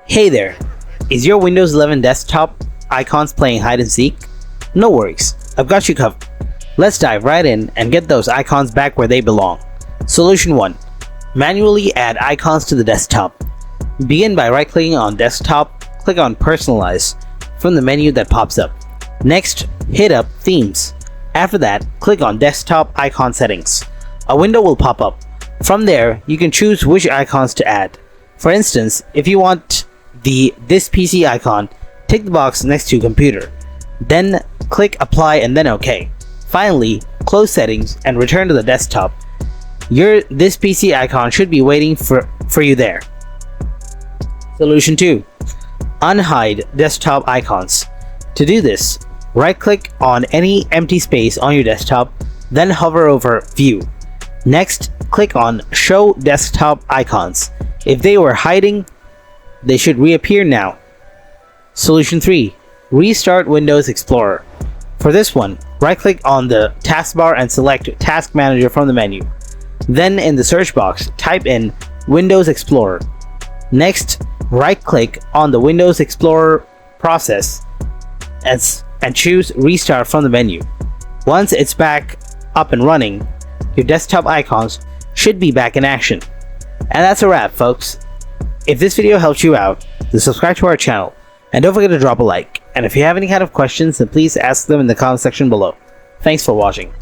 Hey there! Is your Windows 11 desktop icons playing hide and seek? No worries, I've got you covered. Let's dive right in and get those icons back where they belong. Solution 1. Manually add icons to the desktop. Begin by right-clicking on Desktop, click on Personalize from the menu that pops up. Next, hit up Themes. After that, click on Desktop Icon Settings. A window will pop up. From there, you can choose which icons to add. For instance, if you want the This PC icon, tick the box next to Computer. Then click Apply and then OK. Finally, close Settings and return to the desktop. Your This PC icon should be waiting for you there. Solution 2. Unhide desktop icons. To do this, right-click on any empty space on your desktop, then hover over View. Next, click on Show Desktop Icons. If they were hiding, they should reappear now. Solution 3. Restart Windows Explorer. For this one, right-click on the taskbar and select Task Manager from the menu. Then in the search box, type in Windows Explorer. Next, right-click on the Windows Explorer process and choose Restart from the menu. Once it's back up and running, your desktop icons should be back in action. And that's a wrap, folks. If this video helped you out, then subscribe to our channel, and don't forget to drop a like. And if you have any kind of questions, then please ask them in the comment section below. Thanks for watching.